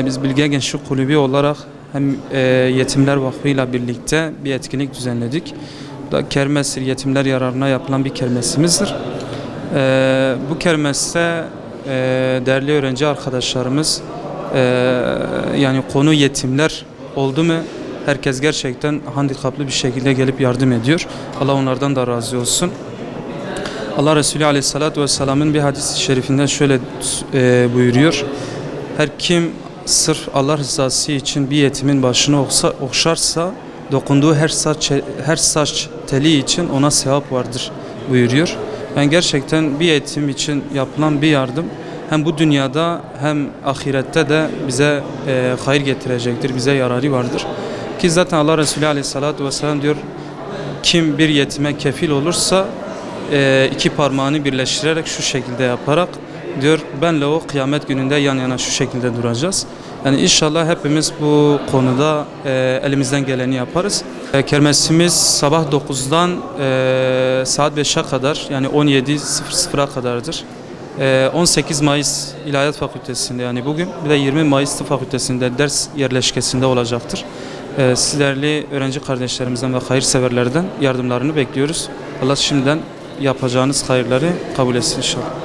Biz Bilge Gençlik Kulübü olarak hem Yetimler Vakfı ile birlikte bir etkinlik düzenledik. Bu da kermestir, yetimler yararına yapılan bir kermesimizdir. Bu kermeste değerli öğrenci arkadaşlarımız yani konu yetimler oldu mu herkes gerçekten handikaplı bir şekilde gelip yardım ediyor. Allah onlardan da razı olsun. Allah Resulü Aleyhisselatü Vesselam'ın bir hadis-i şerifinden şöyle buyuruyor. Her kim sırf Allah rızası için bir yetimin başını okşarsa dokunduğu her saç teli için ona sevap vardır buyuruyor. Yani gerçekten bir yetim için yapılan bir yardım hem bu dünyada hem ahirette de bize hayır getirecektir, bize yararı vardır. Ki zaten Allah Resulü Aleyhisselatü Vesselam diyor, kim bir yetime kefil olursa iki parmağını birleştirerek şu şekilde yaparak diyor benle o kıyamet gününde yan yana şu şekilde duracağız. Yani inşallah hepimiz bu konuda elimizden geleni yaparız. Kermesimiz sabah 9'dan saat 5'e kadar yani 17.00'a kadardır. 18 Mayıs İlahiyat Fakültesi'nde yani bugün bir de 20 Mayıs Tıp Fakültesi'nde ders yerleşkesinde olacaktır. Sizlerle öğrenci kardeşlerimizden ve hayırseverlerden yardımlarını bekliyoruz. Allah şimdiden yapacağınız hayırları kabul etsin inşallah.